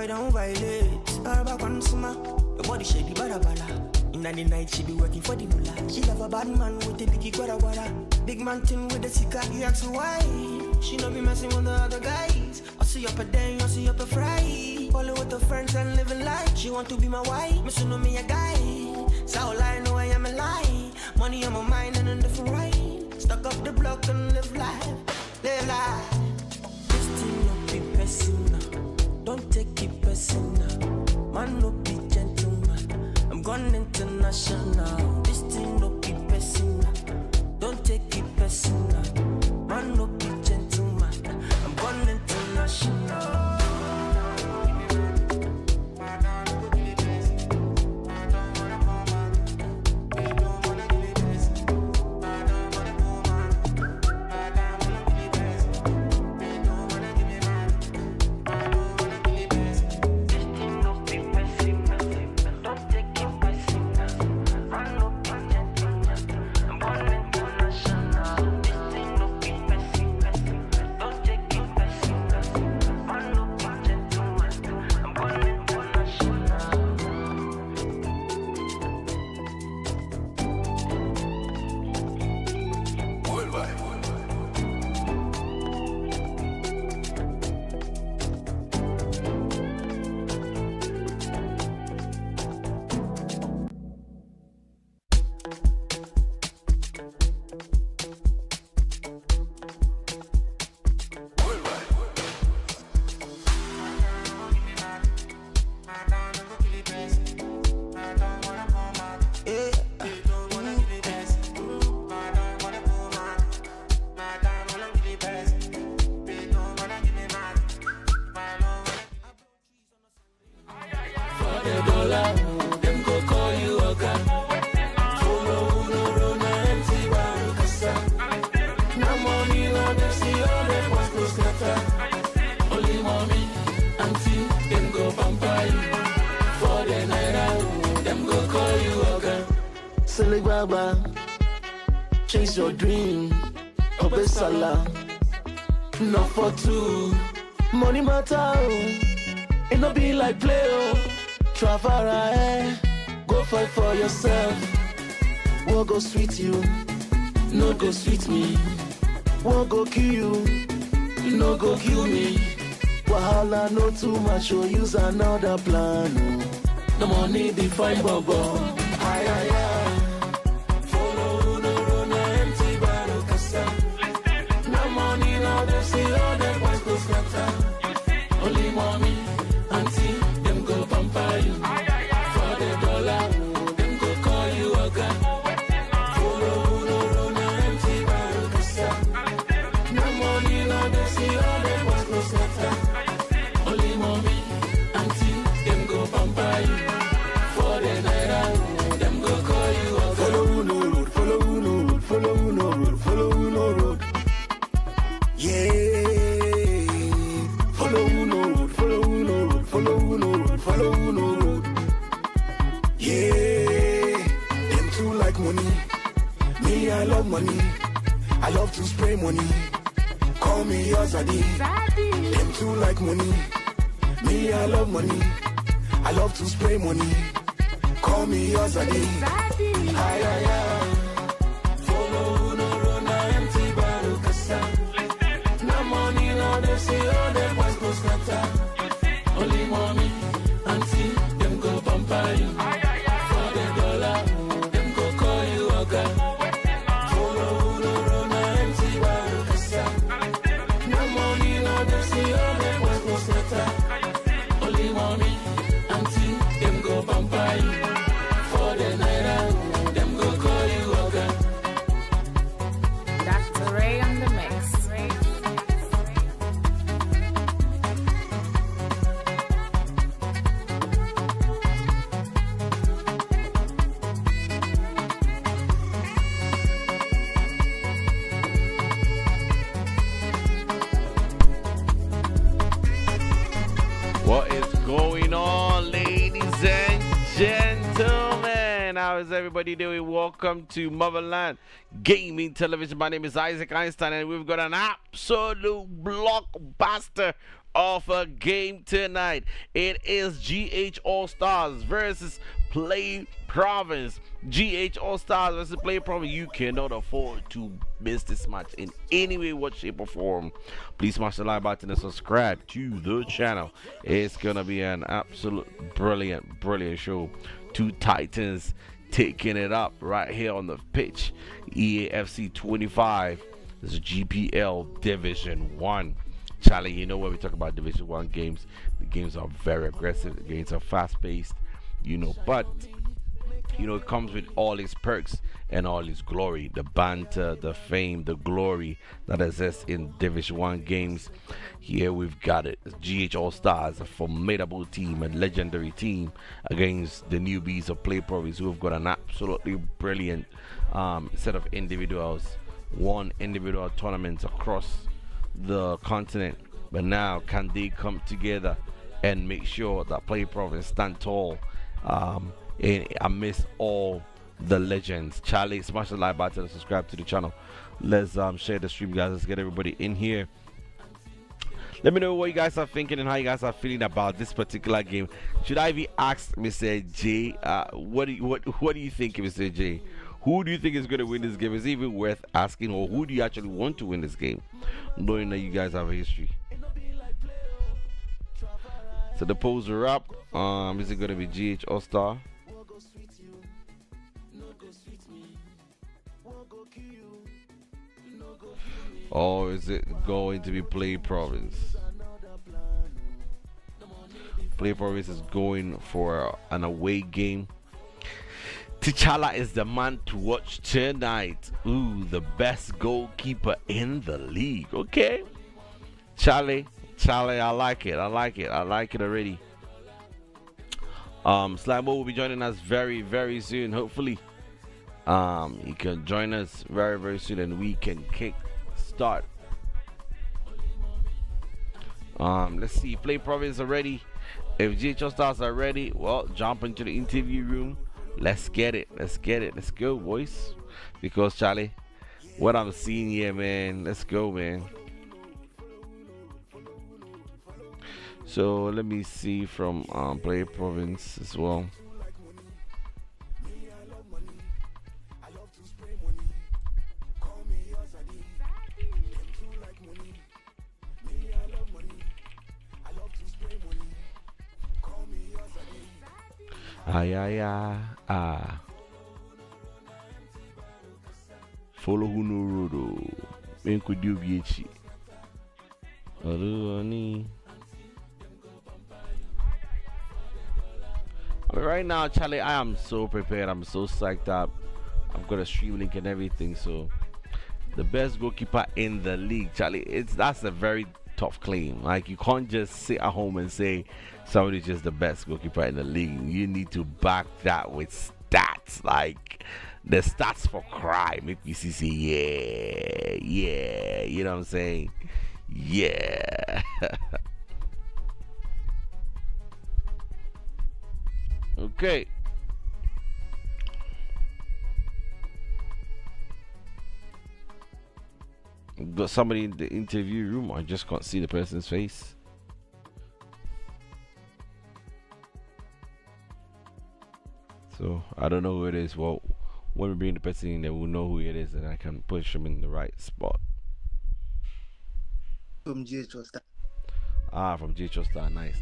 don't violate. Baraba Kwansuma, your body shady barabara. In the night, she be working for the mullah. She love a bad man with a biggie guara. Big mountain with the sika. You ask her why? She no be messing with the other guys. I see up a day, I see up a fry. Falling with her friends and living life. She want to be my wife, me know me a guy. So all I know I am a lie. Money on my mind and a different right. Stuck up the block and live life. Live life. This thing no be personal. Don't take it personal. Man no be gentleman. I'm gone international. This thing no be personal. Don't take it personal. Man no be gentleman. I'm gone international. Chase your dream, Obesala. Not for two. Money matter, it no be like play, Travara, go fight for yourself. What go sweet you, no go sweet me. What go kill you, no go kill me. Wahala no too much, or use another plan. No money define bubble. Aye, aye, aye. Only mommy, auntie, them go pamper you. For the dollar, them go call you again. Follow, no, empty barricade. No money, no, they see all them was no scatter. Only mommy, auntie, them go pamper you. For the naira, them go call you again. Follow, no road, follow, no road, follow, no road, follow, no road. Yeah. Follow no road. Yeah, them too like money. Me, I love money. I love to spray money. Call me Yazadi. Them too like money. Me, I love money. I love to spray money. Call me Yazadi. Aye, aye, aye. Follow no road, na empty barrel kasa. No money, no they see all them boys go scatter. Only mommy, auntie, them go pamper you. For the dollar, them go call you again. Follow no road, na empty barrel kasa. No money, no they see all them boys go scatter. Only mommy, auntie, them go pamper you. For the naira, them go call you again. Dr. Ray on the mix. everybody doing? Welcome to Motherland Gaming Television. My name is Isaac Einstein, and we've got an absolute blockbuster of a game tonight. It is GH All-Stars versus Playprovince. GH All-Stars versus Playprovince. You cannot afford to miss this match in any way, what shape, or form. Please smash the like button and subscribe to the channel. It's gonna be an absolute brilliant show. Two titans taking it up right here on the pitch. Eafc 25. This is GPL Division 1. Charlie, you know when we talk about Division 1 games, the games are very aggressive, the games are fast-paced, but it comes with all its perks and all its glory, the banter, the fame, the glory that exists in Division 1 games. Here we've got it. GH All-Stars, a formidable team, a legendary team against the newbies of Playprovince, who have got an absolutely brilliant set of individuals, won individual tournaments across the continent, but now can they come together and make sure that Playprovince stand tall amidst all the legends? Charlie, smash the like button and subscribe to the channel. Let's share the stream, guys. Let's get everybody in here. Let me know what you guys are thinking and how you guys are feeling about this particular game. Should I be asked, Mr. J, what do you think, Mr. J? Who do you think is going to win this game? Is it even worth asking, or who do you actually want to win this game, knowing that you guys have a history? So the polls are up. Is it going to be GH All-Star? Or is it going to be Playprovince? Playprovince is going for an away game. T'Challa is the man to watch tonight. Ooh, the best goalkeeper in the league. Okay, Charlie, I like it already. Slimo will be joining us very soon. Hopefully he can join us very soon, and we can kick start. Let's see, Playprovince are ready. If GH Stars are ready, well, jump into the interview room. Let's get it. Let's go, boys. Because Charlie, what I'm seeing here, man, let's go, man. So let me see from Playprovince as well. Follow who no road. Men could do BH. Right now, Charlie, I am so prepared. I'm so psyched up. I've got a stream link and everything. So, the best goalkeeper in the league, Charlie. That's a very tough claim. Like, you can't just sit at home and say somebody's just the best goalkeeper in the league. You need to back that with stats. Like, the stats for cry make me say yeah, you know what I'm saying? Yeah. Okay. Got somebody in the interview room. I just can't see the person's face. So I don't know who it is. Well, when we bring the person in there, we'll know who it is, and I can push them in the right spot. From GH All-Star. From GH All-Star. Nice.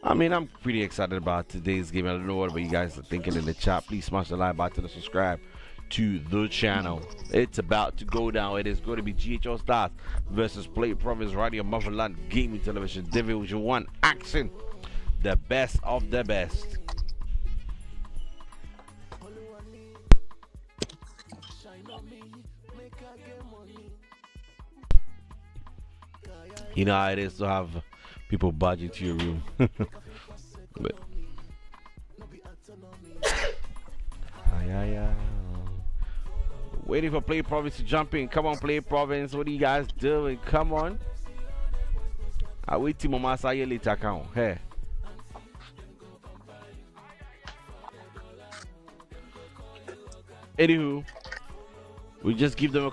I mean, I'm pretty excited about today's game. I don't know what you guys are thinking in the chat. Please smash the like button and subscribe to the channel. It's about to go down. It is going to be GH All-Stars versus Playprovince Radio Motherland Gaming Television Division 1 action. The best of the best. You know how it is to have people barge into your room. But waiting for Playprovince to jump in. Come on, Playprovince. What are you guys doing? Come on. I wait till Mama say later account. Hey. Anywho, we just give them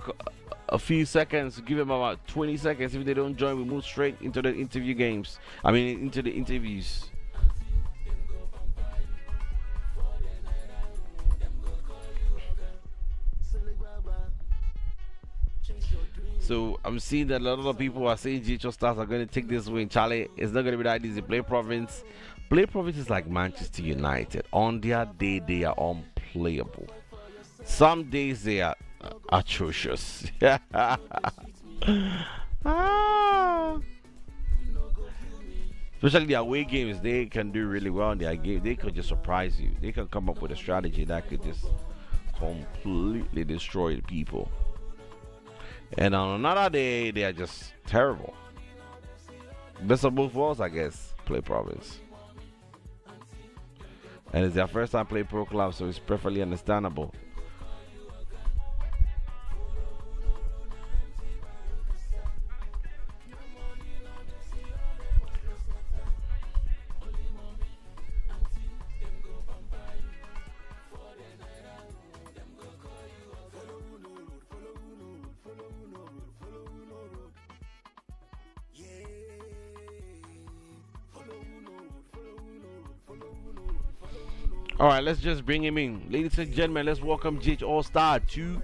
a few seconds, give them about 20 seconds. If they don't join, we move straight into the interview games. I mean, into the interviews. So I'm seeing that a lot of people are saying GHO Stars are going to take this win. Charlie, it's not going to be that easy. Playprovince is like Manchester United. On their day, they are unplayable. Some days they are atrocious. Especially the away games, they can do really well in their game. They could just surprise you. They can come up with a strategy that could just completely destroy the people. And on another day, they are just terrible. Best of both worlds, I guess. Playprovince. And it's their first time playing pro club, so it's perfectly understandable. All right, let's just bring him in. Ladies and gentlemen, let's welcome GH All-Star to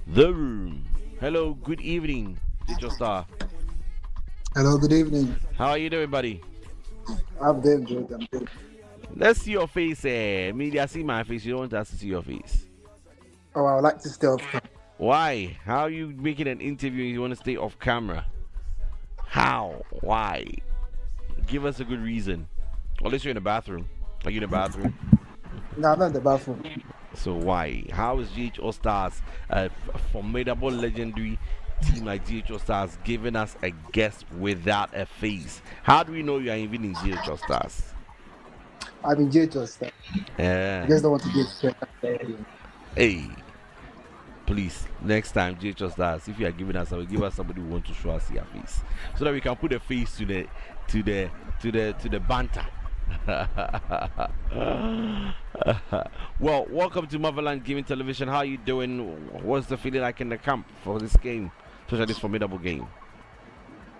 the room. Hello, good evening, GH All-Star. Hello, good evening. How are you doing, buddy? I'm doing good. I'm good. Let's see your face. Media see my face. You don't want us to see your face. Oh, I would like to stay off. Why? How are you making an interview and you want to stay off camera? How? Why? Give us a good reason. Unless you're in the bathroom. Are you in the bathroom? No, I'm not in the bathroom. So why? How is GH All Stars, a formidable, legendary team like GH All Stars, giving us a guest without a face? How do we know you are even in GH All Stars? I'm in jail just. Yeah. I just don't want to get straight. Hey, please, next time GH All Stars, if you are giving us, give us somebody who wants to show us your face, so that we can put a face to the banter. Well, welcome to Motherland Gaming Television. How are you doing? What's the feeling like in the camp for this game, especially this formidable game?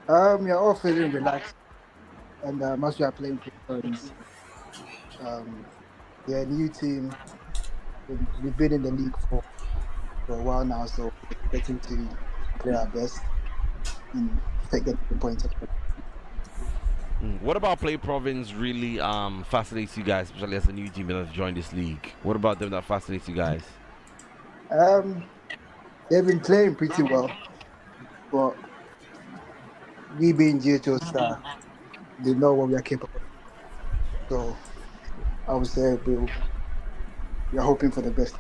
We're all feeling relaxed, and as we are playing Playprovince, they're a new team. We've been in the league for a while now, so we're getting to play our best and get the points. What about Playprovince really fascinates you guys, especially as a new team that has joined this league? What about them that fascinates you guys? They've been playing pretty well, but we being GH All-Star, they know what we are capable of. So I would say we're hoping for the best.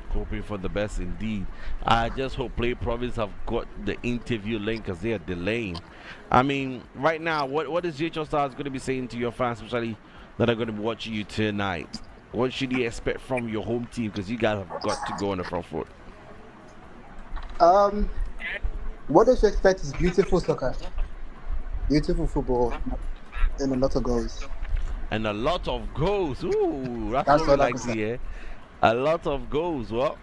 Hoping for the best indeed. I just hope Playprovince have got the interview link because they are delaying. I mean, right now, what is GH All-Stars going to be saying to your fans, especially that are going to be watching you tonight? What should you expect from your home team? Because you guys have got to go on the front foot. What they should expect is beautiful soccer, beautiful football, and a lot of goals. And a lot of goals. Ooh, that's what That's we what I like was to hear. A lot of goals. Well,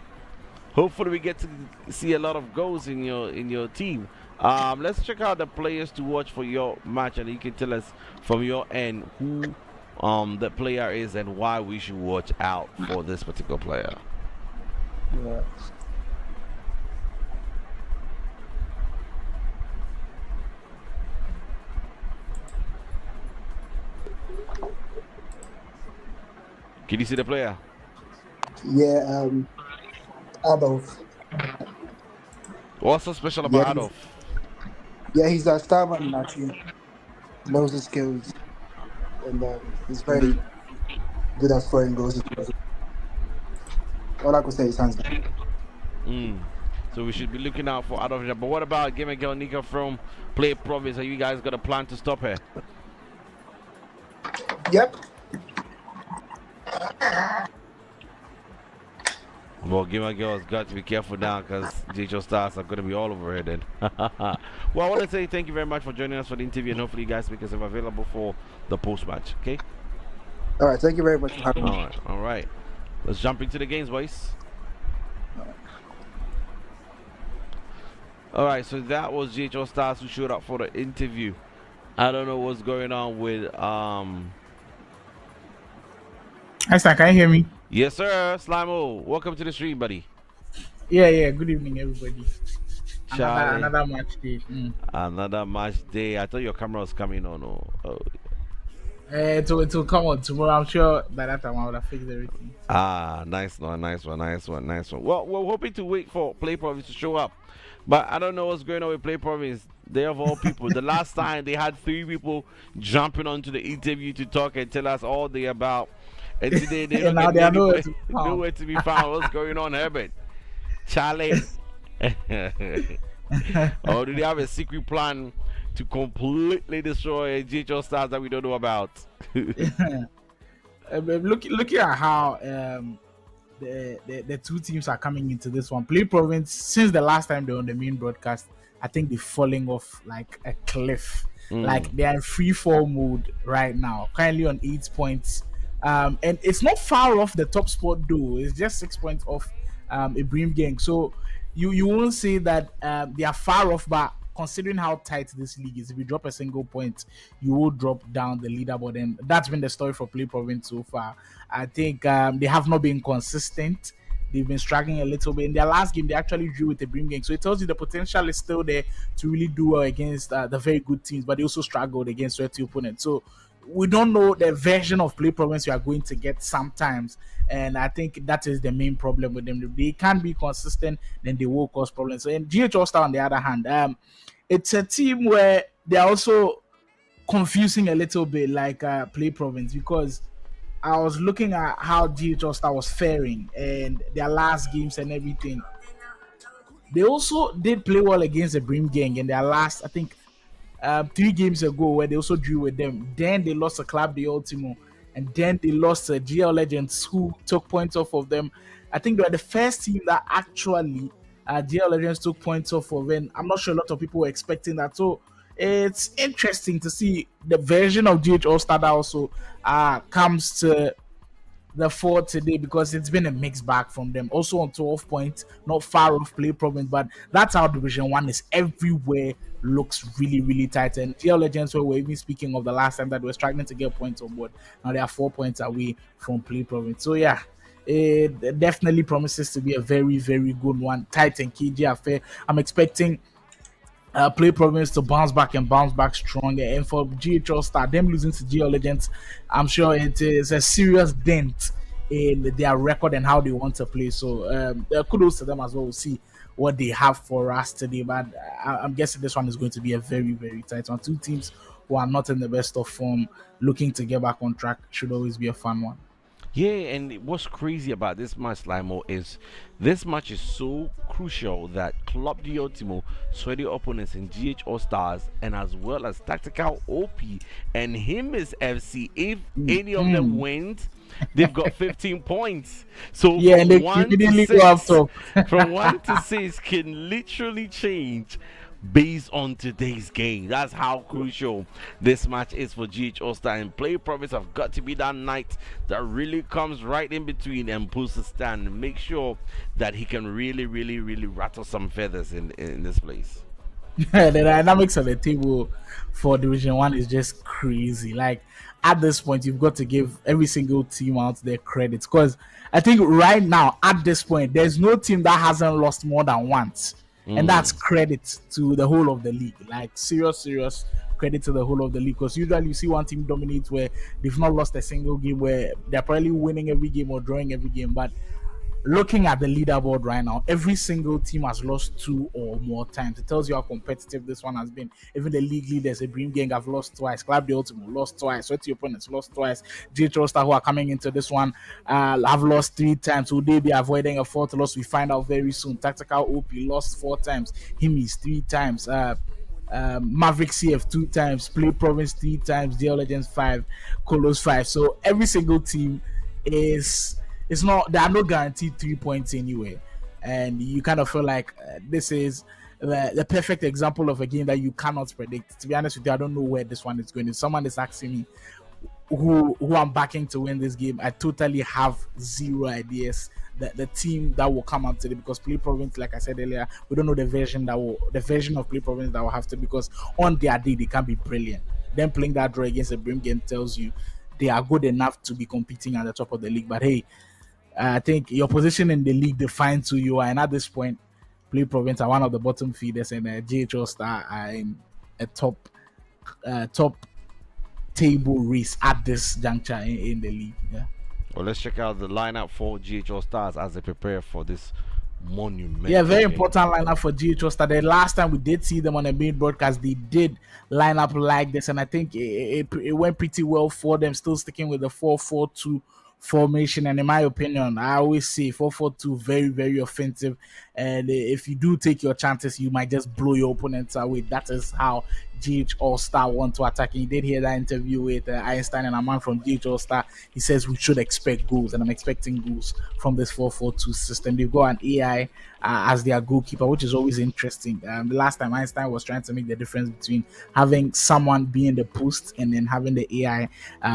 hopefully we get to see a lot of goals in your team. Let's check out the players to watch for your match, and you can tell us from your end who the player is and why we should watch out for this particular player. Yeah. Can you see the player? Yeah, Adolf. What's so special about Yeah, Adolf? Yeah, he's a star man in our team. Knows his skills, and he's very good at scoring goals. All I could say is hands down. So we should be looking out for Adolf. But what about Game and Girl Nika from Playprovince? Are you guys got a plan to stop her? Yep. Well, Game and Girl has got to be careful now because GH All Stars are going to be all over her then. Well, I want to say thank you very much for joining us for the interview, and hopefully you guys make yourself available for the post match. Okay. All right, thank you very much for having All me. right. All right. Let's jump into the games, boys. All right. So that was GHO Stars who showed up for the interview. I don't know what's going on with Einstein, can you hear me? Yes, sir. Slimo, welcome to the stream, buddy. Yeah, yeah. Good evening, everybody. Charlie. Another match day. Another match day. I thought your camera was coming on. Oh. It will come on tomorrow. I'm sure by that time I would have fixed everything. Nice one. Well, we're hoping to wait for Playprovince to show up, but I don't know what's going on with Playprovince. They of all people, the last time they had 3 people jumping onto the interview to talk and tell us all they about, and today they don't Now get they are nowhere to be found. What's going on, Herbert? Charlie. Or do they have a secret plan to completely destroy GHL Stars that we don't know about? Looking at how the two teams are coming into this one. Playprovince, since the last time they were on the main broadcast, I think they're falling off like a cliff. Like they are in free fall mode right now, currently on 8 points. And it's not far off the top spot though. It's just 6 points off a Bream gang. So you won't say that they are far off, but considering how tight this league is, if you drop a single point, you will drop down the leaderboard. And that's been the story for Playprovince so far. I think they have not been consistent. They've been struggling a little bit. In their last game, they actually drew with the Bream gang. So it tells you the potential is still there to really do well against the very good teams, but they also struggled against sweaty opponents. So we don't know the version of Playprovince you are going to get sometimes. And I think that is the main problem with them. If they can't be consistent, then they will cause problems. So in GH All-Star, on the other hand, it's a team where they're also confusing a little bit like Playprovince, because I was looking at how GH All-Star was faring and their last games and everything. They also did play well against the Bream gang in their last, I think, 3 games ago, where they also drew with them. Then they lost a Club de Ultimo, and then they lost to GL Legends, who took points off of them. I think they were the first team that actually GL Legends took points off of, and I'm not sure a lot of people were expecting that. So it's interesting to see the version of GH All Star that also comes to the fore today, because it's been a mixed bag from them. Also on 12 points, not far off Playprovince, but that's how Division 1 is. Everywhere looks really, really tight. And GL Legends, where we're even speaking of the last time that we're struggling to get points on board, now they are 4 points away from Playprovince. So yeah, it definitely promises to be a very, very good one. Tight and KG affair. I'm expecting Playprovince to bounce back and bounce back stronger. And for GHL Star, them losing to GL Legends, I'm sure it is a serious dent in their record and how they want to play. So kudos to them as well. We'll see what they have for us today. But I'm guessing this one is going to be a very, very tight one. 2 teams who are not in the best of form, looking to get back on track, should always be a fun one. Yeah, and what's crazy about this match, Limo, is this match is so crucial that Club de Ultimo, sweaty opponents in GH All Stars, and as well as Tactical OP and him is FC, if any of them wins, they've got 15 points. So Yeah, and they from 1 didn't to go up 6, top. from 1 to 6 can literally change based on today's game. That's how crucial this match is for GH All-Star, and Playprovince have got to be that knight that really comes right in between and pulls the stand and make sure that he can really, really, really rattle some feathers in this place. The dynamics of the table for Division 1 is just crazy. Like, at this point, you've got to give every single team out their credits, because I think right now, at this point, there's no team that hasn't lost more than once. And that's credit to the whole of the league. Like, serious credit to the whole of the league. Because usually you see one team dominate where they've not lost a single game, where they're probably winning every game or drawing every game. But looking at the leaderboard right now, every single team has lost 2 or more times. It tells you how competitive this one has been. Even the league leaders, the Bream Gang, have lost twice. Club de Ultimo lost twice. Sweaty opponents lost twice. GH All-Star, who are coming into this one, have lost 3 times. Will they be avoiding a 4th loss? We find out very soon. Tactical OP lost 4 times. Himis 3 times. Maverick CF 2 times. Playprovince 3 times. DL Legends 5. Colos 5. So every single team is... There are no guaranteed 3 points anyway, and you kind of feel like this is the perfect example of a game that you cannot predict. To be honest with you, I don't know where this one is going. If someone is asking me who I'm backing to win this game, I totally have zero ideas. The team that will come up today, because Play Province, like I said earlier, we don't know the version of Play Province that will have to, because on their day they can be brilliant. Then playing that draw against a Brim game tells you they are good enough to be competing at the top of the league. But hey, I think your position in the league defines who you are, and at this point, Play Province are one of the bottom feeders, and GH Allstar are in a top table race at this juncture in the league. Yeah. Well, let's check out the lineup for GH Allstars as they prepare for this monument. Yeah, very important lineup for GH Allstar. The last time we did see them on the main broadcast, they did line up like this, and I think it went pretty well for them, still sticking with the 4-4-2 formation. And in my opinion, I always say 4-4-2 very, very offensive, and if you do take your chances, you might just blow your opponents away. That is how GH Allstar want to attack. And you did hear that interview with Einstein and a man from GH Allstar. He says we should expect goals, and I'm expecting goals from this 4-4-2 system. They've got an AI as their goalkeeper, which is always interesting. The last time Einstein was trying to make the difference between having someone being the post and then having the AI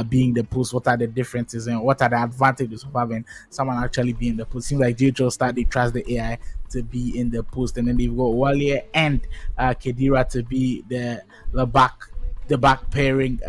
being the post. What are the differences and what are the advantages of having someone actually being the post? Seems like GH Allstar, they trust the AI to be in the post, and then they've got Wale and Kedira to be the back pairing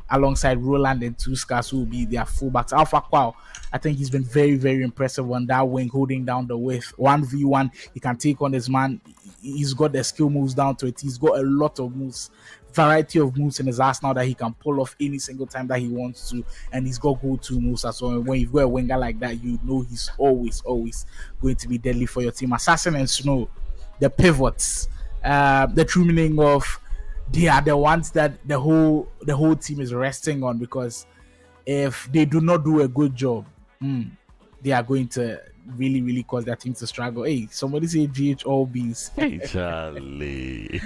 alongside Roland and Tuskas, who will be their fullbacks. Alpha Kwao, I think he's been very, very impressive on that wing, holding down the width. 1v1, he can take on his man. He's got the skill moves down to it. He's got a lot of moves, variety of moves in his arsenal that he can pull off any single time that he wants to, and he's got go-to moves as well. And when you've got a winger like that, you know he's always going to be deadly for your team. Assassin and Snow, the pivots, the true meaning of they are the ones that the whole team is resting on, because if they do not do a good job, they are going to really, really cause their team to struggle. Hey, somebody say GH all bees. Hey, Charlie.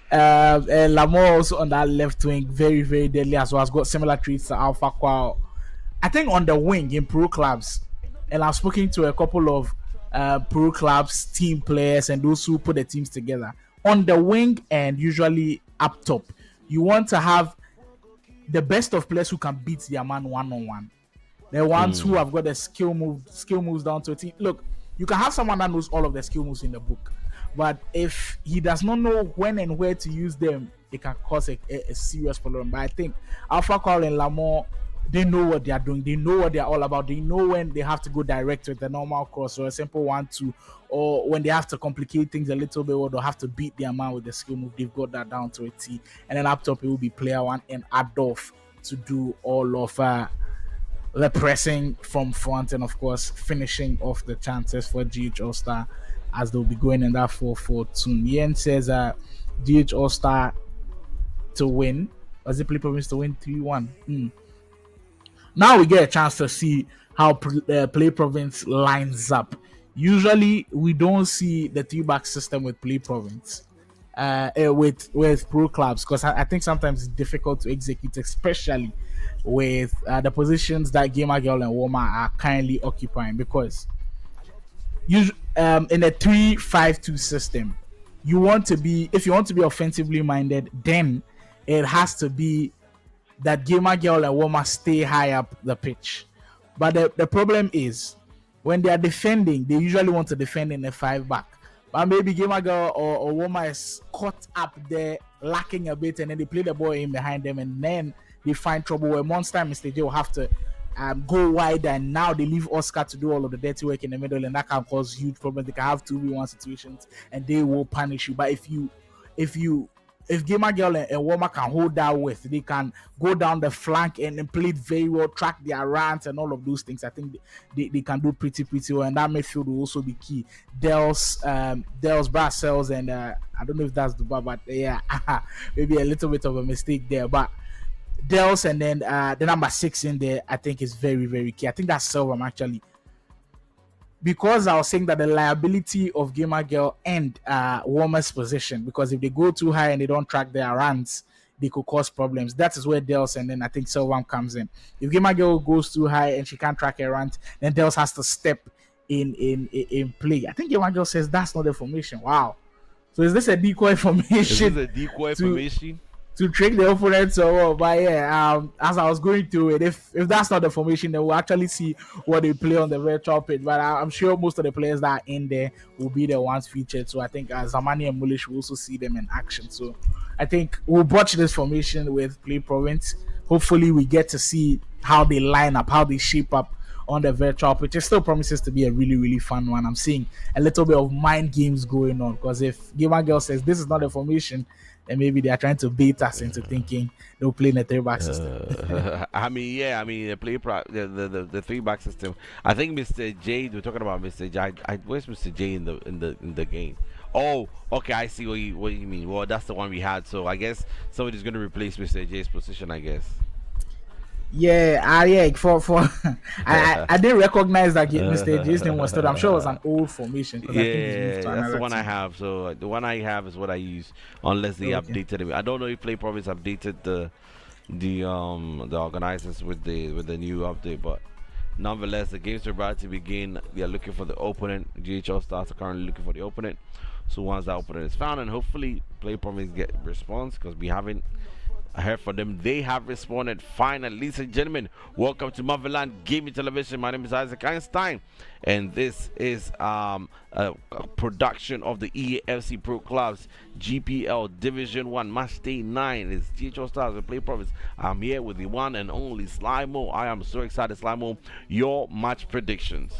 And Lamar also on that left wing, very, very deadly as well. Has got similar traits to Alpha Kwao. I think on the wing in pro clubs, and I've spoken to a couple of pro clubs, team players, and those who put the teams together. On the wing and usually up top, you want to have the best of players who can beat their man one-on-one. The ones who have got the skill moves down to a team. Look, you can have someone that knows all of the skill moves in the book, but if he does not know when and where to use them, it can cause a serious problem. But I think Alpha Call and Lamont, they know what they are doing. They know what they are all about. They know when they have to go direct with the normal cross or a simple 1-2, or when they have to complicate things a little bit, or they'll have to beat their man with the skill move. They've got that down to a T. And then up top, it will be player one and Adolf to do all of the pressing from front, and of course finishing off the chances for GH Allstar as they'll be going in that 4-4-2. Yen says GH Allstar to win. Was it Playprovince to win 3-1? Now we get a chance to see how Playprovince lines up. Usually we don't see the 3-back system with Playprovince with pro clubs, because I think sometimes it's difficult to execute, especially with the positions that Gamer Girl and Woma are currently occupying, because in a 3-5-2 system, if you want to be offensively minded, then it has to be that Gamer Girl and Woma stay high up the pitch. But the problem is, when they are defending, they usually want to defend in a 5-back. But maybe Gamer Girl or Woma is caught up there, lacking a bit, and then they play the ball in behind them, and then they find trouble where Monster and Mr. J will have to go wide, and now they leave Oscar to do all of the dirty work in the middle, and that can cause huge problems. They can have 2v1 situations, and they will punish you. But if Gamer Girl and Woma can hold that width, they can go down the flank and play it very well, track their runs and all of those things. I think they can do pretty well, and that midfield will also be key. Dels, Brassels, and I don't know if that's the bar, but yeah, maybe a little bit of a mistake there. But Dels and then the number 6 in there, I think is very, very key. I think that's Silver actually. Because I was saying that the liability of Gamer Girl and Warmer's position, because if they go too high and they don't track their runs, they could cause problems. That is where Dels and then I think Silvam comes in. If Gamer Girl goes too high and she can't track her runs, then Dels has to step in play. I think Emmanuel says that's not the formation. Wow. So is this a decoy formation? Is this a decoy formation? To trick the opponents or what? But yeah, as I was going through it, if that's not the formation, then we'll actually see what they play on the virtual pitch. But I'm sure most of the players that are in there will be the ones featured. So I think Zamani and Mulish will also see them in action. So I think we'll watch this formation with Playprovince. Hopefully we get to see how they line up, how they shape up on the virtual pitch. It still promises to be a really, really fun one. I'm seeing a little bit of mind games going on, because if Gamer Girl says this is not the formation, then maybe they are trying to bait us into thinking they'll play in a 3-back system. The the 3-back system. I think Mr. J. We're talking about Mr. J. Where's Mr. J in the game? Oh, okay. I see what you mean. Well, that's the one we had. So I guess somebody's going to replace Mr. J's position, I guess. Yeah, for I didn't recognize that Mr. J's name was still. I'm sure it was an old formation. Yeah, that's the one I have. So the one I have is what I use, unless they updated it. I don't know if Playprovince updated the organizers with the new update, but nonetheless, the games are about to begin. We are looking for the opponent. GHL Stars are currently looking for the opponent. So once that opponent is found, and hopefully Playprovince get response, because we haven't heard from them. They have responded. Finally, ladies and gentlemen, welcome to Motherland Gaming Television. My name is Isaac Einstein, and this is a production of the Eafc Pro Clubs GPL Division 1 Match Day 9. It's GHL Stars and Playprovince. I'm here with the one and only Slimo. I am so excited, Slimo. Your match predictions.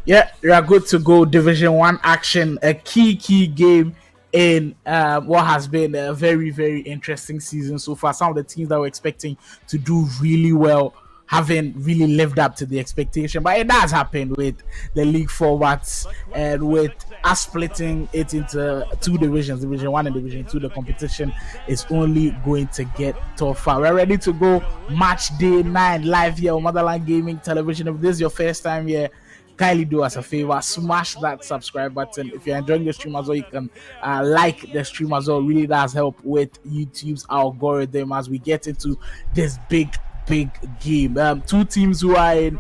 Yeah, we are good to go. Division 1 action, a key game in what has been a very, very interesting season so far. Some of the teams that we're expecting to do really well haven't really lived up to the expectation, but it does happen with the league forwards, and with us splitting it into 2 divisions, Division 1 and Division 2. The competition is only going to get tougher. We're ready to go. Match Day 9 live here on Motherland Gaming Television. If this is your first time here, kindly do us a favor, smash that subscribe button. If you're enjoying the stream as well, you can like the stream as well. It really does help with YouTube's algorithm as we get into this big game. 2 teams who are in,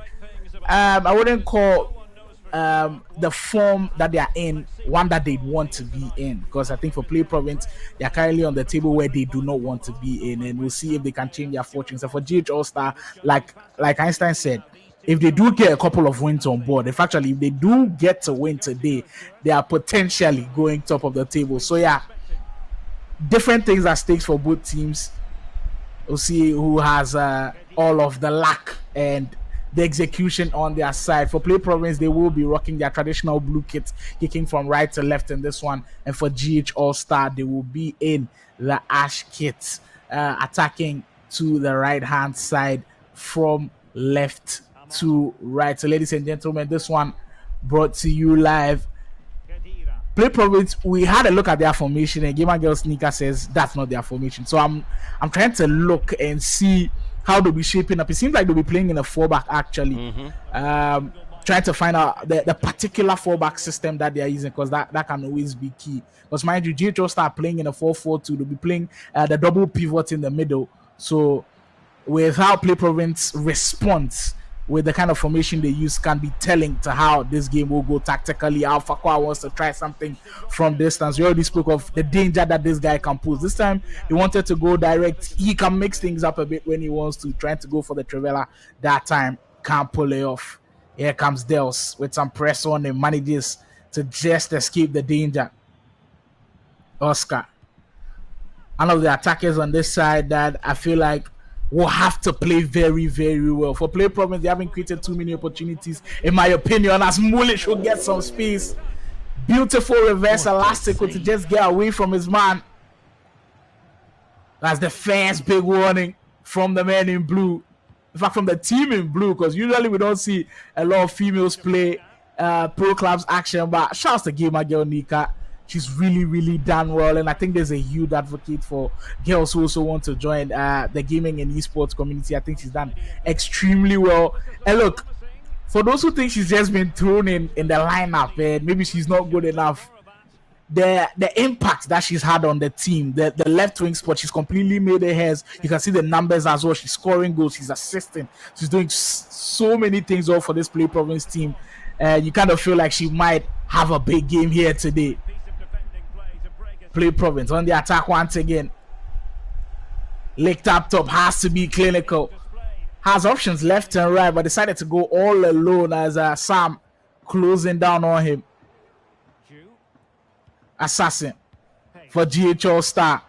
I wouldn't call the form that they are in one that they want to be in, because I think for Playprovince, they are currently on the table where they do not want to be in, and we'll see if they can change their fortunes. And for GH Allstar, like Einstein said, if they do get a couple of wins on board, if they do get to win today, they are potentially going top of the table. So yeah, different things at stake for both teams. We'll see who has all of the luck and the execution on their side. For Playprovince, they will be rocking their traditional blue kit, kicking from right to left in this one. And for GH All-Star, they will be in the ash kit, attacking to the right-hand side from left to right. So ladies and gentlemen, this one brought to you live. Playprovince, we had a look at their formation, and Gamer Girl Sneaker says that's not their formation. So I'm trying to look and see how they'll be shaping up. It seems like they'll be playing in a 4-back actually. Trying to find out the particular 4-back system that they are using, because that can always be key. Because mind you, GHO start playing in a 4-4-2. They'll be playing the double pivot in the middle. So with how Playprovince responds with the kind of formation they use can be telling to how this game will go tactically. How Fakwa wants to try something from distance. We already spoke of the danger that this guy can pose. This time he wanted to go direct. He can mix things up a bit when he wants to, trying to go for the Trivela. That time can't pull it off. Here comes Dels with some press on him, manages to just escape the danger. Oscar, one of the attackers on this side that I feel like will have to play very, very well. For Playprovince, they haven't created too many opportunities, in my opinion, as Mulish will get some space. Beautiful reverse elastic to just get away from his man. That's the first big warning from the man in blue. In fact, from the team in blue, because usually we don't see a lot of females play pro clubs action. But shouts to Gamer Girl Nika. She's really, really done well, and I think there's a huge advocate for girls who also want to join the gaming and esports community. I think she's done extremely well. And look, for those who think she's just been thrown in the lineup and maybe she's not good enough, the impact that she's had on the team, the left wing spot, she's completely made her hairs. You can see the numbers as well. She's scoring goals, she's assisting, she's doing so many things all for this Playprovince team. You kind of feel like she might have a big game here today. Playprovince on the attack once again. Licked up top, has to be clinical. Has options left and right, but decided to go all alone as Sam closing down on him. Assassin for GH Allstar.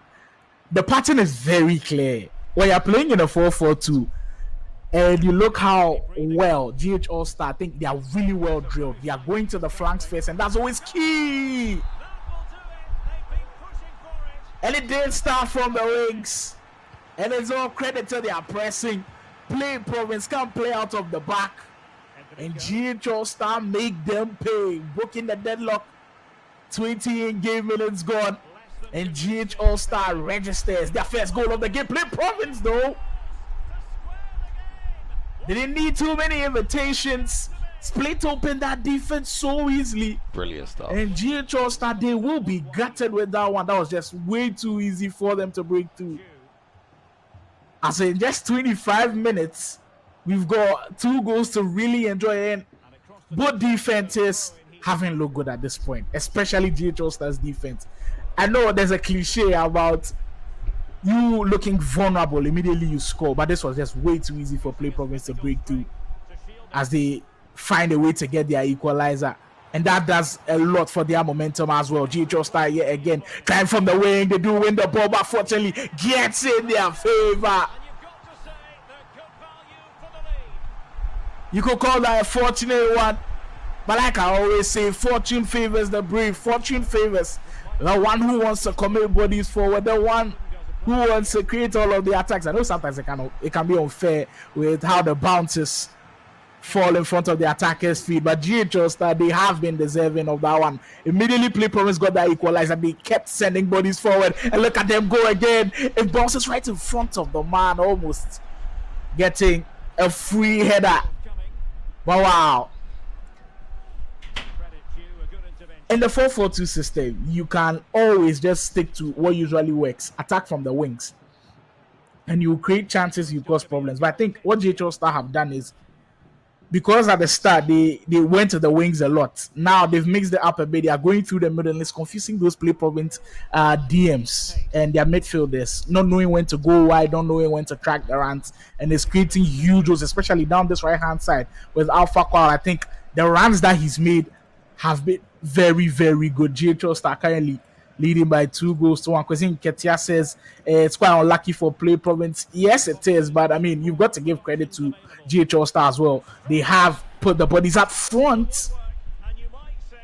The pattern is very clear. When you're playing in a 4-4-2 and you look how well GH Allstar, I think they are really well drilled. They are going to the flanks first, and that's always key. And it did start from the wings, and it's all credit to their pressing. Playprovince can play out of the back, and GH Allstar make them pay, booking the deadlock. 20 in-game minutes gone, and GH Allstar registers their first goal of the game. Playprovince, though, they didn't need too many invitations. Split open that defense so easily. Brilliant stuff. And GH Allstar, they will be gutted with that one. That was just way too easy for them to break through. As in just 25 minutes, we've got 2 goals to really enjoy, and both defenses haven't looked good at this point, especially GH Allstar's defense. I know there's a cliche about you looking vulnerable immediately you score, but this was just way too easy for Playprovince to break through as they find a way to get their equalizer, and that does a lot for their momentum as well. GH Allstar yet again trying from the wing, they do win the ball, but fortunately gets in their favor. You could call that a fortunate one, but like I always say, fortune favors the brave. Fortune favors the one who wants to commit bodies forward, the one who wants to create all of the attacks. I know sometimes it can be unfair with how the bounces fall in front of the attacker's feet, but GH Allstar, they have been deserving of that one. Immediately Playprovince got that equalizer, they kept sending bodies forward, and look at them go again. It bounces right in front of the man, almost getting a free header. But wow. In the 4-4-2 system, you can always just stick to what usually works. Attack from the wings. And you create chances, you cause problems. But I think what GH Allstar have done is, because at the start, they went to the wings a lot. Now they've mixed it up a bit. They are going through the middle, and it's confusing those Playprovince DMs and their midfielders, not knowing when to go wide, not knowing when to track the runs. And it's creating huge goals, especially down this right-hand side with Alpha Qual. I think the runs that he's made have been very, very good. GH Allstar currently leading by 2-1. Kwesi Ketia says it's quite unlucky for Playprovince. Yes, it is, but I mean, you've got to give credit to GH Allstar as well. They have put the bodies up front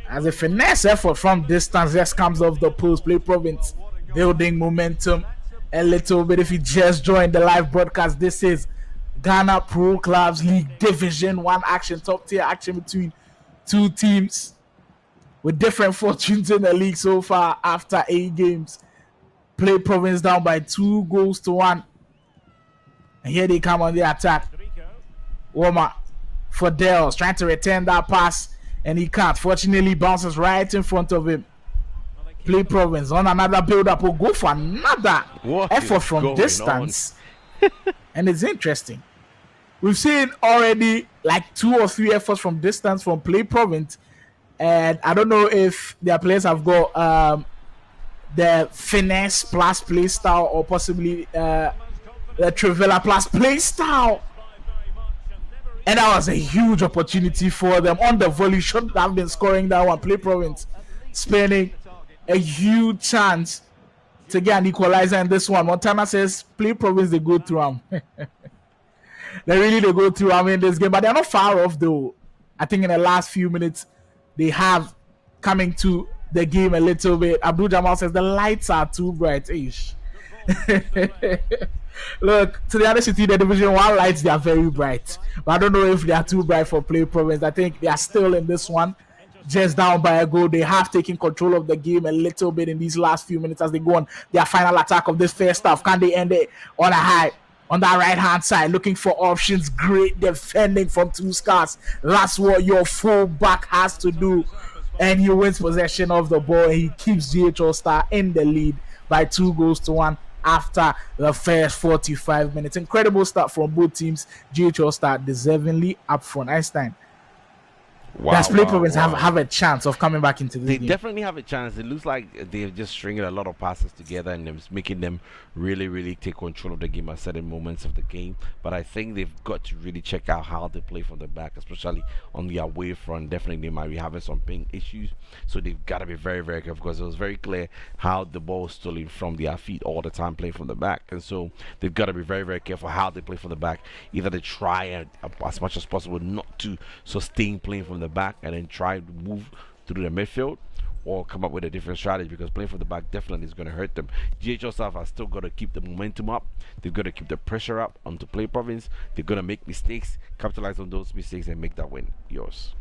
as a finesse effort from distance just comes off the post. Playprovince building momentum a little bit. If you just joined the live broadcast, this is Ghana Pro Clubs League Division 1 action, top tier action between 2 teams with different fortunes in the league so far after 8 games. Playprovince down by 2-1. And here they come on the attack. Woma for Dels trying to return that pass, and he can't. Fortunately, bounces right in front of him. Playprovince on another build-up will go for another effort from distance. And it's interesting. We've seen already like 2 or 3 efforts from distance from Playprovince. And I don't know if their players have got the finesse plus play style, or possibly the Trivela plus play style. And that was a huge opportunity for them. On the volley, should have been scoring that one. Playprovince spending a huge chance to get an equalizer in this one. Montana says Playprovince, they go through them. They go through them in this game, but they're not far off though. I think in the last few minutes, they have coming to the game a little bit. Abdul Jamal says the lights are too bright. Ish. Look, to the other city, the Division 1 lights, they are very bright. But I don't know if they are too bright for Playprovince. I think they are still in this one, just down by a goal. They have taken control of the game a little bit in these last few minutes as they go on their final attack of this first half. Can they end it on a high? On that right-hand side, looking for options. Great defending from 2 scars. That's what your full back has to do. and he wins possession of the ball. And he keeps GH Allstar in the lead by 2-1 after the first 45 minutes. Incredible start from both teams. GH Allstar deservingly up front. Einstein. Does Playprovince have a chance of coming back into this game? They definitely have a chance. It looks like they're just stringing a lot of passes together and it's making them really, really take control of the game at certain moments of the game. But I think they've got to really check out how they play from the back, especially on the away front. Definitely they might be having some ping issues. So they've got to be very, very careful because it was very clear how the ball was stolen from their feet all the time playing from the back. And so they've got to be very, very careful how they play from the back. Either they try as much as possible not to sustain playing from the back and then try to move through the midfield or come up with a different strategy, because playing from the back definitely is going to hurt them. GH staff has still got to keep the momentum up. They've got to keep the pressure up onto Playprovince. They're going to make mistakes, capitalize on those mistakes and make that win yours.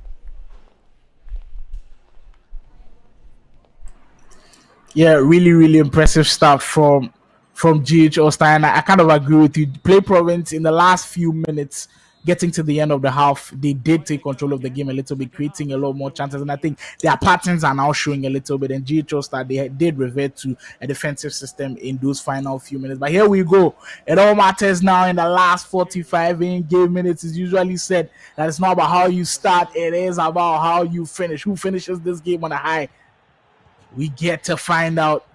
Yeah, really, really impressive start from GH Allstar. And I kind of agree with you. Playprovince in the last few minutes, getting to the end of the half, they did take control of the game a little bit, creating a lot more chances. And I think their patterns are now showing a little bit. And GH Allstar, they did revert to a defensive system in those final few minutes. But here we go. It all matters now in the last 45 in-game minutes. It's usually said that it's not about how you start. It is about how you finish. Who finishes this game on a high? We get to find out.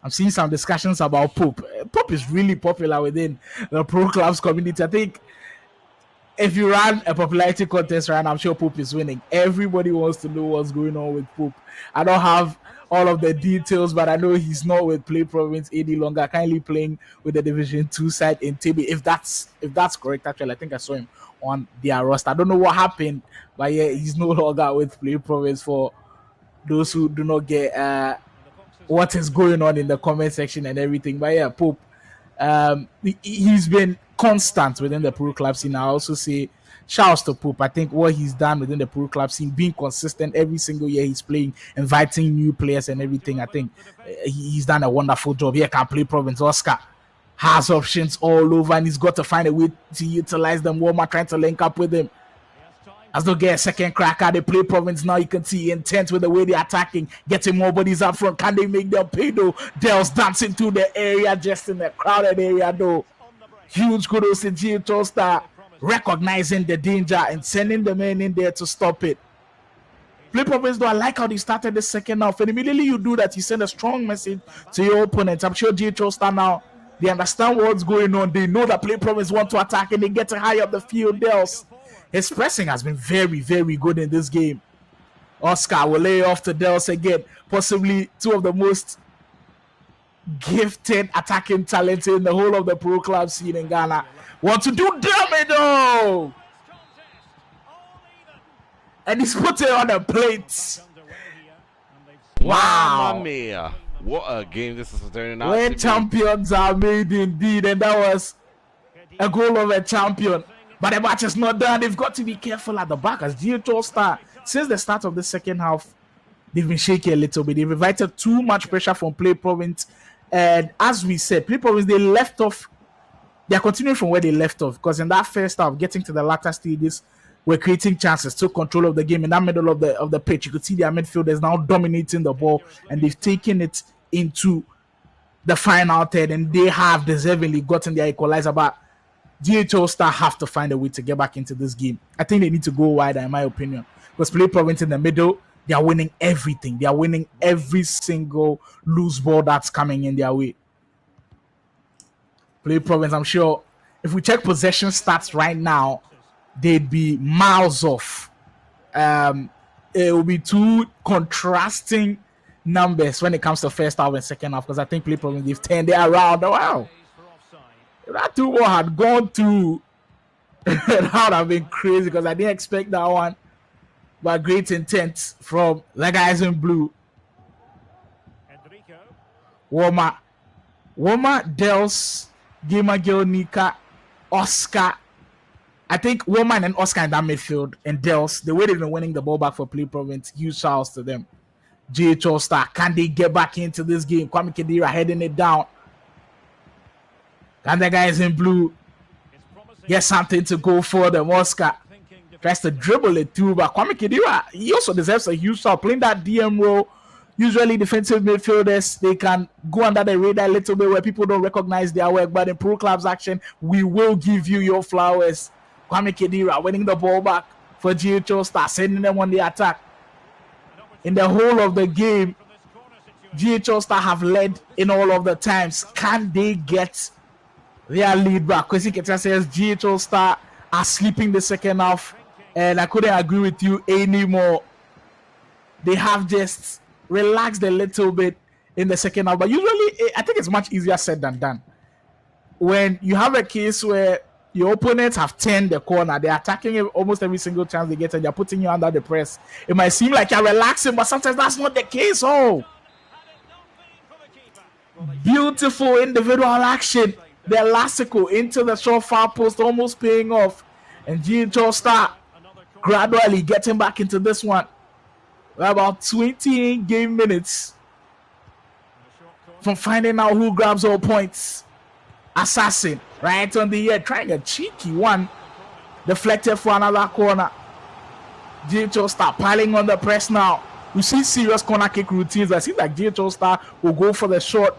I'm seeing some discussions about Pope. Pope is really popular within the pro clubs community. I think if you run a popularity contest right now, I'm sure Pope is winning. Everybody wants to know what's going on with Pope. I don't have all of the details, but I know he's not with Playprovince any longer. Currently playing with the Division 2 side in TB. If that's correct, actually, I think I saw him on their roster. I don't know what happened, but yeah, he's no longer with Playprovince. For those who do not get what is going on in the comment section and everything. But yeah, Pope, he's been constant within the pro club scene. I also say shouts to Pope. I think what he's done within the pro club scene, being consistent every single year he's playing, inviting new players and everything, I think he's done a wonderful job. Here can Playprovince. Oscar has options all over and he's got to find a way to utilize them. Walmart trying to link up with him. As they get a second crack at the Playprovince now, you can see intent with the way they're attacking, getting more bodies up front. Can they make them pay though? Dell's dancing through the area, just in the crowded area though. Huge kudos to GH Allstar, recognizing the danger and sending the men in there to stop it. Playprovince, though, I like how they started the second half, and immediately you do that, you send a strong message to your opponents. I'm sure GH Allstar now, they understand what's going on. They know that Playprovince want to attack and they get high up the field. Dells, his pressing has been very, very good in this game. Oscar will lay off to Dells again. Possibly two of the most gifted attacking talents in the whole of the pro club scene in Ghana. Want to do damage though! And he's put it on the plate. Wow. Mamma mia. What a game this is turning out When to champions are made indeed, and that was a goal of a champion. But the match is not done. They've got to be careful at the back as GH Allstar, since the start of the second half, they've been shaky a little bit. They've invited too much pressure from Playprovince. And as we said, Playprovince, they left off. They're continuing from where they left off, because in that first half, getting to the latter stages, we're creating chances, took control of the game in that middle of the pitch. You could see their midfielders now dominating the ball, and they've taken it into the final third, and they have deservingly gotten their equalizer. But GH Allstar have to find a way to get back into this game. I think they need to go wider, in my opinion, because Playprovince in the middle, they are winning everything. They are winning every single loose ball that's coming in their way. Playprovince, I'm sure if we check possession stats right now, they'd be miles off. It will be two contrasting numbers when it comes to first half and second half, because I think Playprovince, they've turned it around. Wow. If that 2-1 had gone through, that would have been crazy, because I didn't expect that one. But great intent from the guys in blue. Woma, Dells, Gamer Girl, Nika, Oscar. I think Woman and Oscar in that midfield, and Dells, the way they've been winning the ball back for Playprovince, huge shouts to them. GH Allstar, can they get back into this game? Kwame Kedira heading it down. And the guys in blue get something to go for them. Oscar tries to dribble it through, but Kwame Khedira, he also deserves a huge shot playing that DM role. Usually defensive midfielders, they can go under the radar a little bit where people don't recognize their work, but in pro clubs action, we will give you your flowers. Kwame Khedira winning the ball back for GH Allstar, sending them on the attack. In the whole of the game, GH Allstar have led in all of the times. Can they get their lead back? Kwesi Ketia says GH Allstar are sleeping the second half, and I couldn't agree with you anymore. They have just relaxed a little bit in the second half, but usually I think it's much easier said than done. When you have a case where your opponents have turned the corner, they're attacking you almost every single chance they get, and they're putting you under the press. It might seem like you're relaxing, but sometimes that's not the case. Oh, beautiful individual action. The Elastico into the short far post, almost paying off, and GH Allstar gradually getting back into this one. We're about 20 game minutes from finding out who grabs all points. Assassin right on the air, trying a cheeky one, deflected for another corner. GH Allstar piling on the press now. We see serious corner kick routines. I see that GH Allstar will go for the short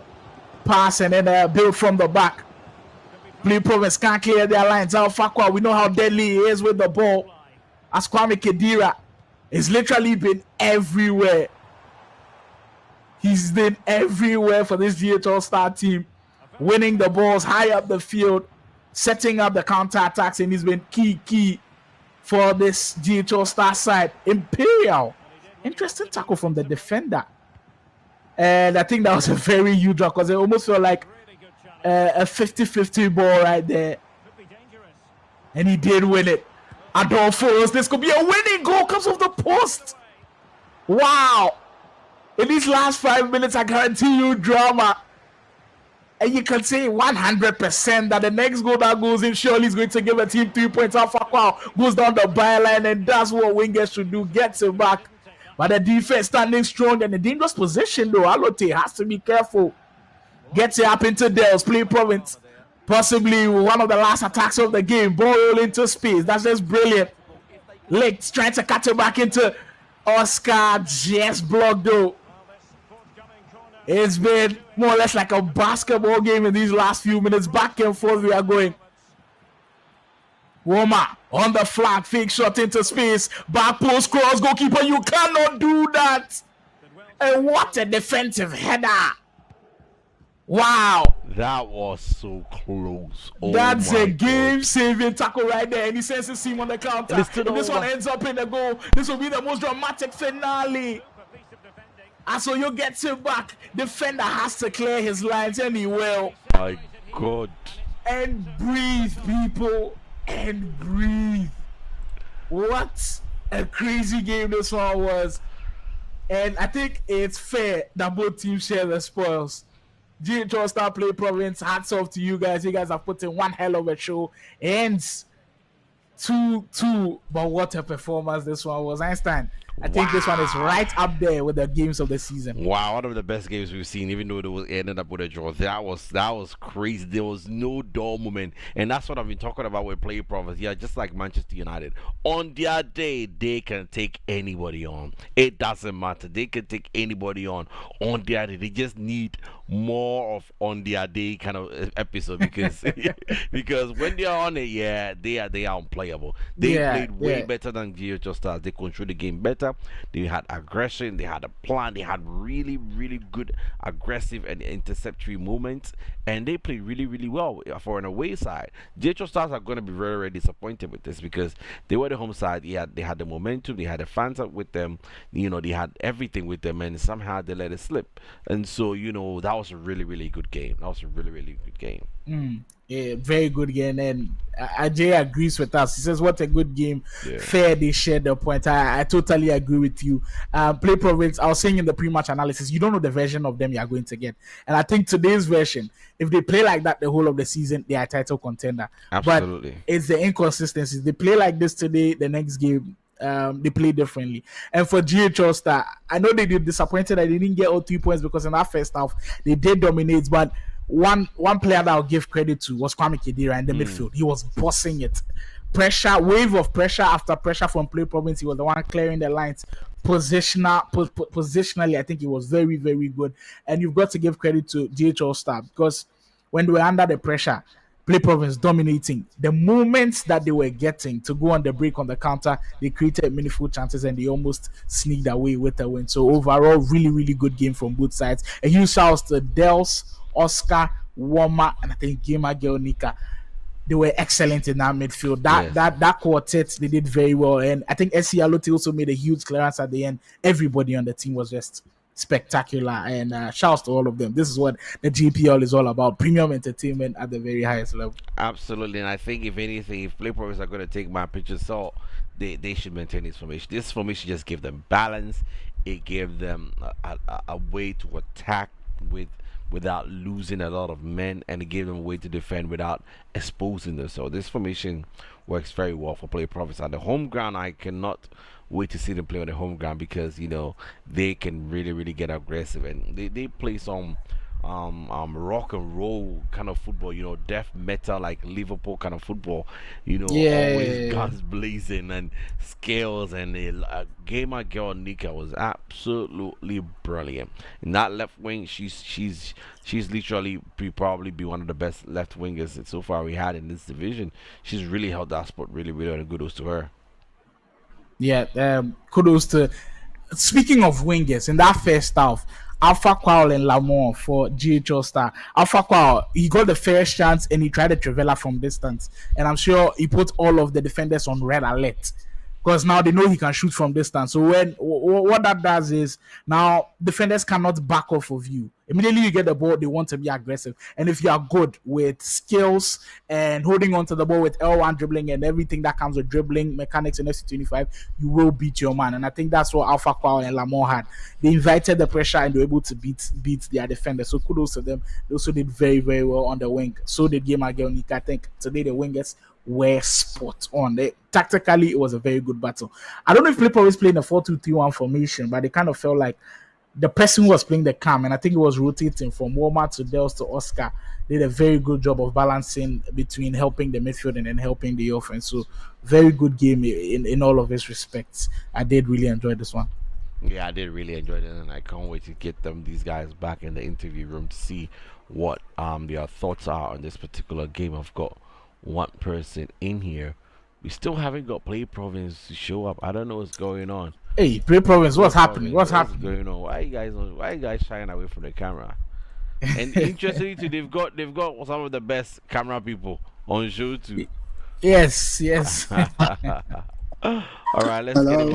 pass and then build from the back. Playprovince can't clear their lines. Alfakwa, we know how deadly he is with the ball. As Kwame Khedira has literally been everywhere. He's been everywhere for this GH Allstar team, winning the balls high up the field, setting up the counter-attacks, and he's been key for this GH Allstar side. Imperial, interesting tackle from the defender. And I think that was a very huge drop because it almost felt like a 50-50 ball right there. And he did win it. Adolfo's, this could be a winning goal, comes off the post. Wow. In these last 5 minutes, I guarantee you drama. And you can say 100% that the next goal that goes in surely is going to give a team 3 points. Alpha goes down the byline and does what wingers should do, gets it back. But the defense standing strong and in a dangerous position though. Alote has to be careful. Gets it up into Dell's Playprovince. Possibly one of the last attacks of the game. Ball roll into space. That's just brilliant. Legs trying to cut it back into Oscar. Just blocked though. It's been more or less like a basketball game in these last few minutes. Back and forth we are going. Woma on the flank. Fake shot into space. Back post cross. Goalkeeper, you cannot do that. And what a defensive header. Wow. That was so close. Oh, that's a game-saving tackle right there. And he sends his team on the counter. If this one ends up in the goal, this will be the most dramatic finale. And so you get him back. Defender has to clear his lines, and he will. My God. And breathe, people. And breathe. What a crazy game this one was. And I think it's fair that both teams share the spoils. GH Allstar Playprovince, hats off to you guys. You guys have put in one hell of a show. Ends 2-2. But what a performance this one was. Einstein, I think this one is right up there with the games of the season. Wow, one of the best games we've seen, even though it ended up with a draw. That was crazy. There was no dull moment. And that's what I've been talking about with Playprovince. Yeah, just like Manchester United. On their day, they can take anybody on. It doesn't matter. They can take anybody on their day. They just need more of on their day kind of episode because because when they're on it, yeah, they are unplayable. They played way better than GH Allstar. They controlled the game better. They had aggression. They had a plan. They had really, really good aggressive and interceptory movements, and they played really, really well for an away side. GH Allstars are going to be very, very disappointed with this because they were the home side. They had the momentum. They had the fans up with them. You know, they had everything with them, and somehow they let it slip. And so, you know, that was a really, really good game. That was a really, really good game. Yeah, very good game. And Ajay agrees with us. He says, what a good game. Yeah. Fair, they shared the point. I totally agree with you. Playprovince, I was saying in the pre-match analysis, you don't know the version of them you are going to get. And I think today's version, if they play like that the whole of the season, they are title contender. Absolutely. But it's the inconsistencies. They play like this today, the next game, they play differently. And for GH Allstar, I know they did disappointed that they didn't get all 3 points because in that first half, they did dominate, but one player that I'll give credit to was Kwame Khedira in the midfield. He was bossing it. pressure, wave of pressure after pressure from Playprovince. He was the one clearing the lines. Positionally, I think he was very, very good. And you've got to give credit to Allstar because when they were under the pressure, Playprovince dominating. The moments that they were getting to go on the break on the counter, they created meaningful chances and they almost sneaked away with a win. So overall, really, really good game from both sides. A huge shout out to Dels, Oscar, Woma, and I think Gamer Girl Nika. They were excellent in that midfield. That quartet, they did very well. And I think SC Alote also made a huge clearance at the end. Everybody on the team was just spectacular. And shouts to all of them. This is what the GPL is all about. Premium entertainment at the very highest level. Absolutely. And I think, if anything, if Playprovince are going to take my picture, so they should maintain this formation. This formation just gave them balance. It gave them a way to attack without losing a lot of men, and it gave them a way to defend without exposing them. So this formation works very well for Playprovince. At the home ground, I cannot wait to see them play on the home ground because they can really, really get aggressive, and they play some rock and roll kind of football, death metal, like Liverpool kind of football, always guns blazing and scales. And Gamer Girl Nika was absolutely brilliant in that left wing. She's literally probably be one of the best left wingers so far we had in this division. She's really held that spot really, really, and kudos to her. Yeah, kudos to. Speaking of wingers, in that first half, Alpha Qual and Lamont for Allstar. Alpha Qual, he got the first chance and he tried a Trivela from distance. And I'm sure he put all of the defenders on red alert because now they know he can shoot from distance. So what that does is now defenders cannot back off of you. Immediately you get the ball, they want to be aggressive. And if you are good with skills and holding on to the ball with L1 dribbling and everything that comes with dribbling mechanics in FC25, you will beat your man. And I think that's what Alpha Qual and Lamont had. They invited the pressure and they were able to beat their defenders. So kudos to them. They also did very, very well on the wing. So did Gamer Girl Nika. I think today the wingers were spot on. Tactically, it was a very good battle. I don't know if Flipper was playing a 4-2-3-1 formation, but they kind of felt like the person who was playing the cam, and I think it was rotating from Walmart to Dels to Oscar, did a very good job of balancing between helping the midfield and then helping the offense. So very good game in all of its respects. I did really enjoy this one. Yeah, I did really enjoy it, and I can't wait to get these guys back in the interview room to see what their thoughts are on this particular game. I've got one person in here. We still haven't got Playprovince to show up. I don't know what's going on. Hey, Playprovince, what's happening? What's happening? Going on? Why you guys shying away from the camera? And interestingly, they've got some of the best camera people on show too. Yes. All right, let's get it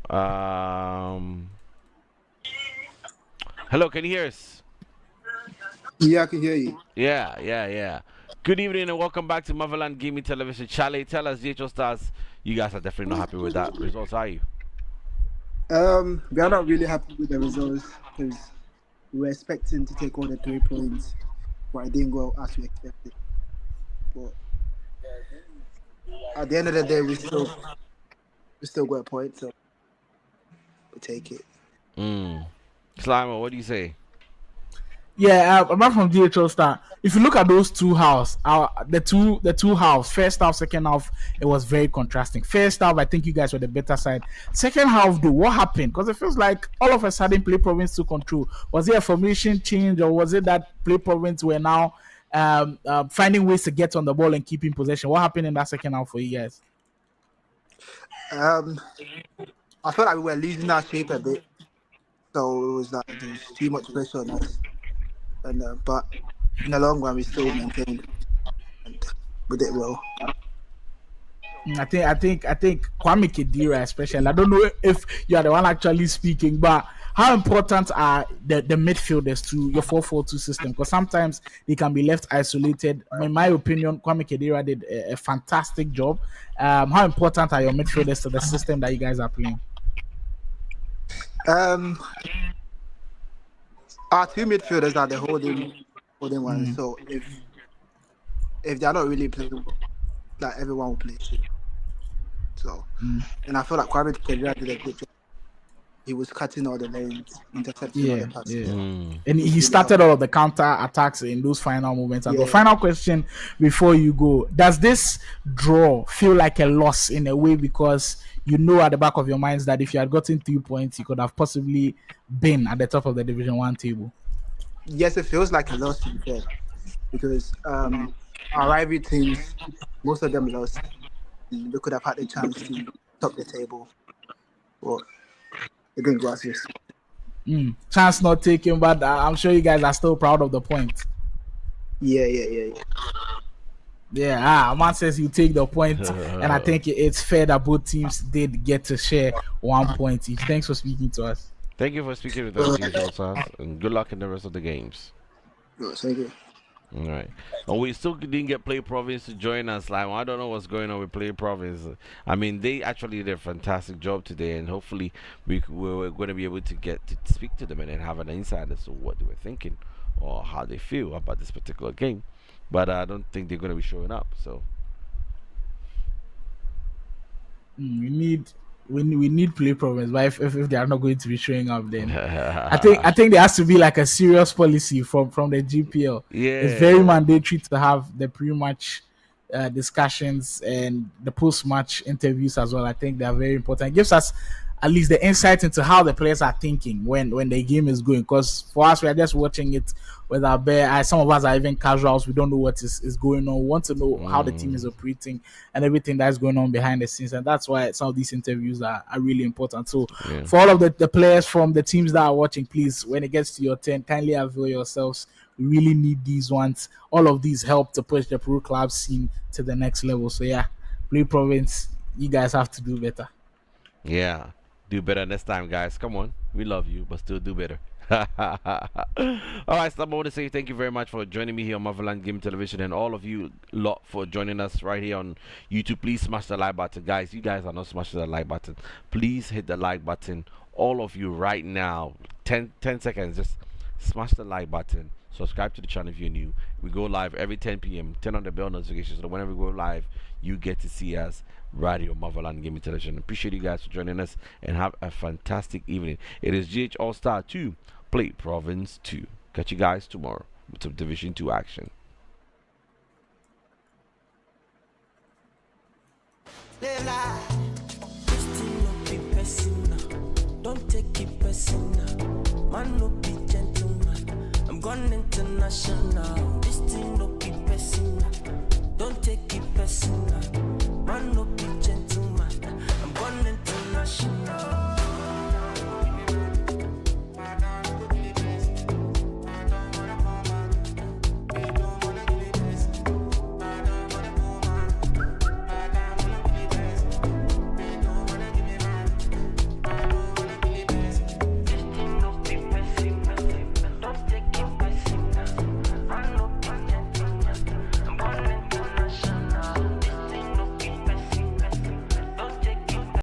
on. Hello, can you hear us? Yeah, I can hear you. Yeah. Good evening and welcome back to Motherland Gaming Television. Charlie, tell us, DHO Stars, you guys are definitely not happy with that results, are you? We are not really happy with the results because we were expecting to take all the 3 points, but it didn't go as we expected. But at the end of the day, we still got a point, so we take it. Slimer, what do you say? Yeah, apart from DHL Star, if you look at those two halves, the two halves, first half, second half, it was very contrasting. First half, I think you guys were the better side. Second half, though, what happened? Because it feels like all of a sudden Playprovince took control. Was it a formation change, or was it that Playprovince were now finding ways to get on the ball and keeping possession? What happened in that second half for you guys? I felt like we were losing our shape a bit, so it was like there was too much pressure on us. And but in the long run, we still maintained and we did well. I think Kwame Kedira especially. I don't know if you are the one actually speaking, but how important are the midfielders to your 4-4-2 system? Because sometimes they can be left isolated. In my opinion, Kwame Kedira did a fantastic job. How important are your midfielders to the system that you guys are playing? Our 2 midfielders are the holding ones. So if they're not really playing, like everyone will play. So and I feel like Kwame Kedira did a good job he was cutting all the lanes, intercepting all the Yeah, passes. yeah. And he started all of the counter attacks in those final moments. And the final question before you go: does this draw feel like a loss in a way, because you know at the back of your minds that if you had gotten 3 points, you could have possibly been at the top of the Division 1 table? Yes, it feels like a loss, to be fair, because our rival teams, most of them lost. They could have had the chance to top the table, but they didn't go as yes. Chance not taken, but I'm sure you guys are still proud of the point. Yeah. Yeah, man says you take the point, and I think it's fair that both teams did get to share 1 point each. Thanks for speaking to us. Thank you for speaking with us, Allstar, and good luck in the rest of the games. Thank you. All right. And we still didn't get Playprovince to join us. Like, I don't know what's going on with Playprovince. I mean, they actually did a fantastic job today, and hopefully we're going to be able to get to speak to them and then have an insight as to what they were thinking or how they feel about this particular game. But I don't think they're going to be showing up. So we need Playprovince, but if they are not going to be showing up, then I think there has to be like a serious policy from the GPL. Yeah, it's very mandatory to have the pre-match discussions and the post-match interviews as well. I think they are very important. It gives us at least the insight into how the players are thinking when the game is going. Because for us, we are just watching it with our bare eyes. Some of us are even casuals. We don't know what is going on. We want to know how the team is operating and everything that's going on behind the scenes. And that's why some of these interviews are really important. So for all of the players from the teams that are watching, please, when it gets to your turn, kindly avail yourselves. We really need these ones. All of these help to push the pro club scene to the next level. So yeah, Playprovince, you guys have to do better. Yeah. Do better next time, guys. Come on. We love you, but still do better. All right, so I want to say thank you very much for joining me here on Motherland Game Television, and all of you lot for joining us right here on YouTube. Please smash the like button. Guys, you guys are not smashing the like button. Please hit the like button. All of you right now. 10 seconds. Just smash the like button. Subscribe to the channel if you're new. We go live every 10 p.m. Turn on the bell notifications so that whenever we go live, you get to see us right here on Motherland Gaming Television. Appreciate you guys for joining us, and have a fantastic evening. It is GH Allstar 2, Playprovince 2. Catch you guys tomorrow with some Division 2 action. Don't take it personal. Man, no be gentleman. I'm gone international. This thing no be personal. Don't take it personal. Man, no be gentleman. I'm gone international.